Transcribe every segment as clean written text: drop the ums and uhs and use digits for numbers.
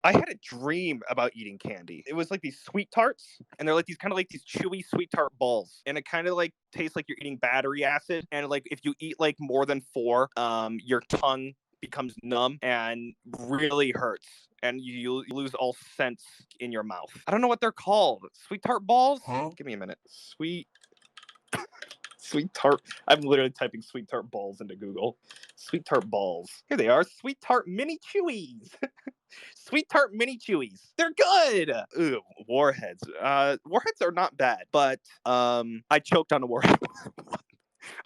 I had a dream about eating candy. It was like these sweet tarts, and they're like these kind of like these chewy sweet tart balls, and it kind of like tastes like you're eating battery acid. And like if you eat like more than four, your tongue becomes numb and really hurts, and you lose all sense in your mouth. I don't know what they're called. Sweet tart balls? Huh? Give me a minute. Sweet tart. I'm literally typing sweet tart balls into Google. Sweet tart balls. Here they are. Sweet tart mini chewies. Sweet tart mini chewies. They're good. Ooh, warheads. Warheads are not bad, but I choked on a warhead.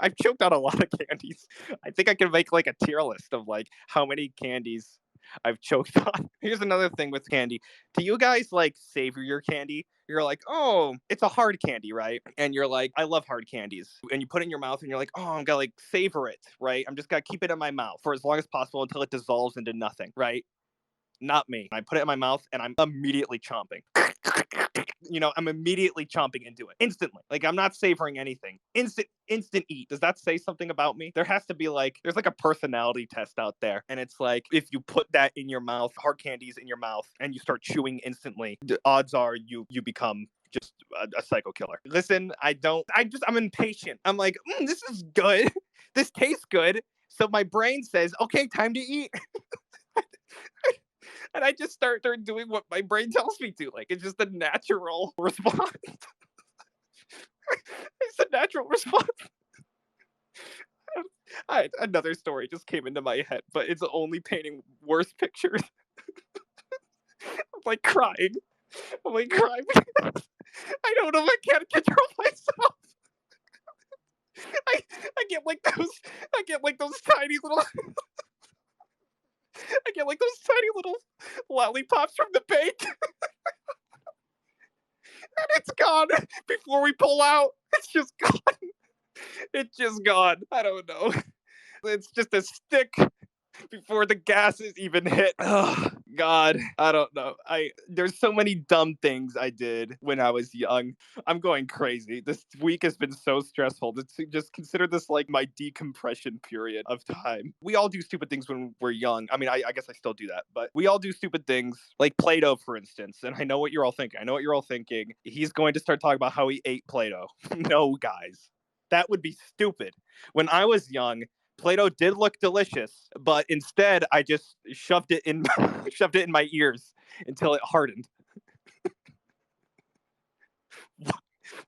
I've choked on a lot of candies. I think I can make like a tier list of like how many candies I've choked on. Here's another thing with candy. Do you guys like savor your candy? You're like, oh, it's a hard candy, right? And you're like, I love hard candies. And you put it in your mouth and you're like, oh, I'm gonna like savor it, right? I'm just gonna keep it in my mouth for as long as possible until it dissolves into nothing, right? Not me. I put it in my mouth and I'm immediately chomping. I'm immediately chomping into it instantly. Like I'm not savoring anything. Instant eat. Does that say something about me? There has to be like, there's like a personality test out there. And it's like, if you put that in your mouth, hard candies in your mouth, and you start chewing instantly, the odds are you become just a psycho killer. Listen, I'm impatient. I'm like, this is good. This tastes good. So my brain says, okay, time to eat. And I just start doing what my brain tells me to. Like, it's just a natural response. It's a natural response. Another story just came into my head, but it's only painting worse pictures. I'm like crying. I'm like crying. I don't know if I can't control myself. I, I get like those tiny little I get like those tiny little lollipops from the bake. And it's gone before we pull out. It's just gone. It's just gone. I don't know. It's just a stick before the gases even hit. Oh God, I don't know. There's so many dumb things I did when I was young. I'm going crazy. This week has been so stressful. Just consider this like my decompression period of time. We all do stupid things when we're young. I mean, I guess I still do that, but we all do stupid things like Play-Doh, for instance. And I know what you're all thinking. He's going to start talking about how he ate Play-Doh. No, guys, that would be stupid. When I was young, Play-Doh did look delicious, but instead I just shoved it in shoved it in my ears until it hardened.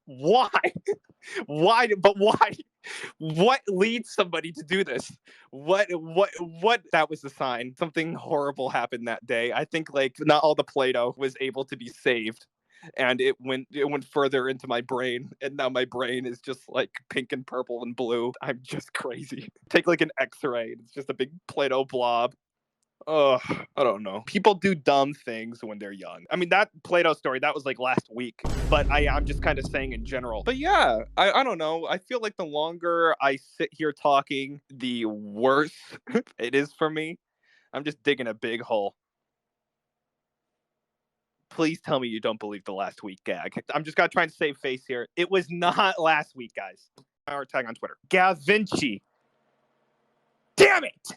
Why? Why? But why? What leads somebody to do this? What? That was the sign. Something horrible happened that day. I think like not all the Play-Doh was able to be saved. And it went further into my brain, and now my brain is just like pink and purple and blue. I'm just crazy. Take like an X-ray, and it's just a big Play-Doh blob. Ugh, I don't know. People do dumb things when they're young. I mean, that Play-Doh story, that was like last week, but I'm just kind of saying in general. But yeah, I don't know. I feel like the longer I sit here talking, the worse it is for me. I'm just digging a big hole. Please tell me you don't believe the last week gag. I'm just gonna try and save face here. It was not last week, guys. Our tag on Twitter. Gavinci. Damn it!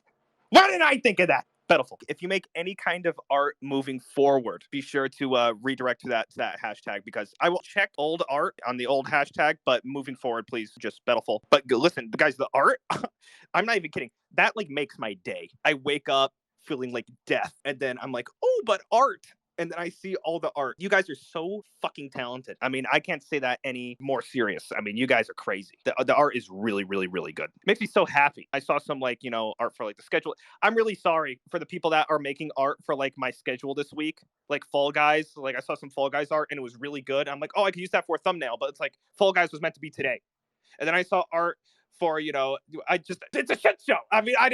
Why didn't I think of that? Bettelful. If you make any kind of art moving forward, be sure to redirect to that hashtag, because I will check old art on the old hashtag, but moving forward, please just Bettelful. But listen, guys, the art, I'm not even kidding. That like makes my day. I wake up feeling like death, and then I'm like, oh, but art. And then I see all the art. You guys are so fucking talented. I mean, I can't say that any more serious. I mean, you guys are crazy. The art is really, really, really good. It makes me so happy. I saw some like, art for like the schedule. I'm really sorry for the people that are making art for like my schedule this week. Like Fall Guys. Like I saw some Fall Guys art and it was really good. I'm like, oh, I could use that for a thumbnail, but it's like Fall Guys was meant to be today. And then I saw art for, it's a shit show. I mean, I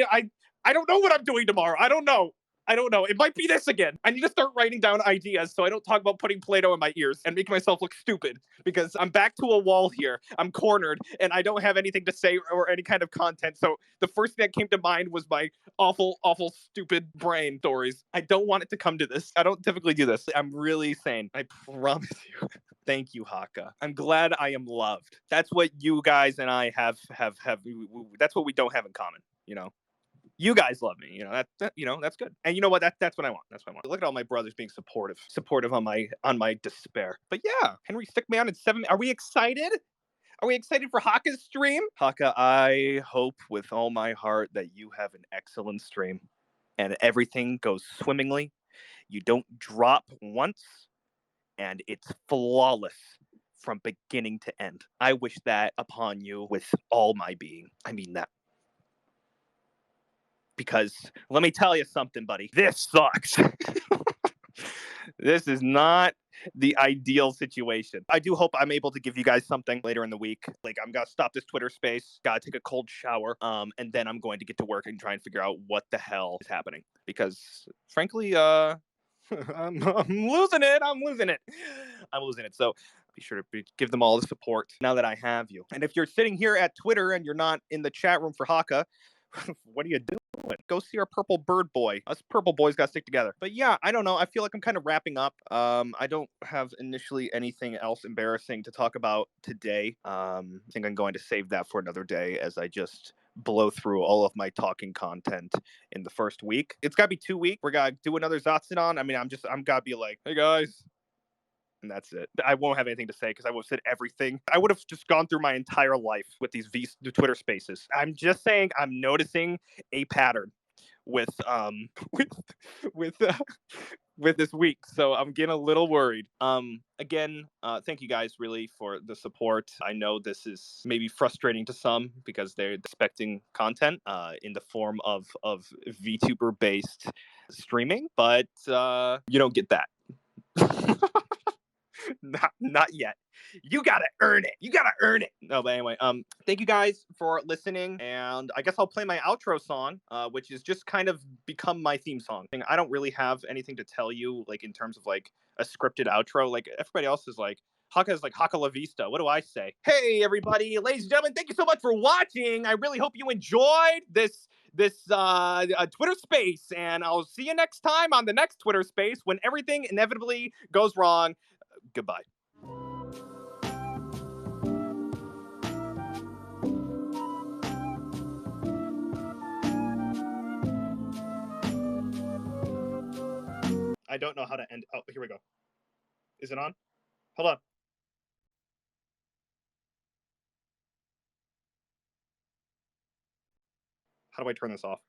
don't know what I'm doing tomorrow. I don't know. It might be this again. I need to start writing down ideas so I don't talk about putting Play-Doh in my ears and making myself look stupid, because I'm back to a wall here. I'm cornered and I don't have anything to say or any kind of content. So the first thing that came to mind was my awful, awful, stupid brain stories. I don't want it to come to this. I don't typically do this. I'm really sane. I promise you. Thank you, Hakka. I'm glad I am loved. That's what you guys and I have. That's what we don't have in common, You guys love me. That's good. And you know what? That's what I want. That's what I want. Look at all my brothers being supportive on my despair. But yeah, Henry, stick me on at 7. Are we excited? Are we excited for Hakka's stream? Hakka, I hope with all my heart that you have an excellent stream and everything goes swimmingly. You don't drop once and it's flawless from beginning to end. I wish that upon you with all my being. I mean that. Because let me tell you something, buddy. This sucks. This is not the ideal situation. I do hope I'm able to give you guys something later in the week. Like, I'm gonna stop this Twitter space, gotta take a cold shower, and then I'm going to get to work and try and figure out what the hell is happening. Because frankly, I'm losing it. I'm losing it. So be sure to give them all the support now that I have you. And if you're sitting here at Twitter and you're not in the chat room for Hakka, what are you doing? Go see our purple bird boy. Us purple boys got to stick together. But yeah, I don't know. I feel like I'm kind of wrapping up. I don't have initially anything else embarrassing to talk about today. I think I'm going to save that for another day as I just blow through all of my talking content in the first week. It's got to be 2 weeks. We're going to do another Zatsudan. I mean, I'm got to be like, hey guys, and that's it. I won't have anything to say because I would have said everything. I would have just gone through my entire life with the Twitter Spaces. I'm just saying I'm noticing a pattern with with uh, with this week, so I'm getting a little worried. Again, thank you guys really for the support. I know this is maybe frustrating to some because they're expecting content in the form of VTuber based streaming, but you don't get that. Not yet. You gotta earn it. You gotta earn it. No, but anyway, thank you guys for listening, and I guess I'll play my outro song, which is just kind of become my theme song. I don't really have anything to tell you, like in terms of like a scripted outro. Like everybody else is like, Hakka is like Hakka La Vista. What do I say? Hey, everybody, ladies and gentlemen, thank you so much for watching. I really hope you enjoyed this Twitter space, and I'll see you next time on the next Twitter space when everything inevitably goes wrong. Goodbye. I don't know how to end. Oh, here we go. Is it on? Hold on. How do I turn this off?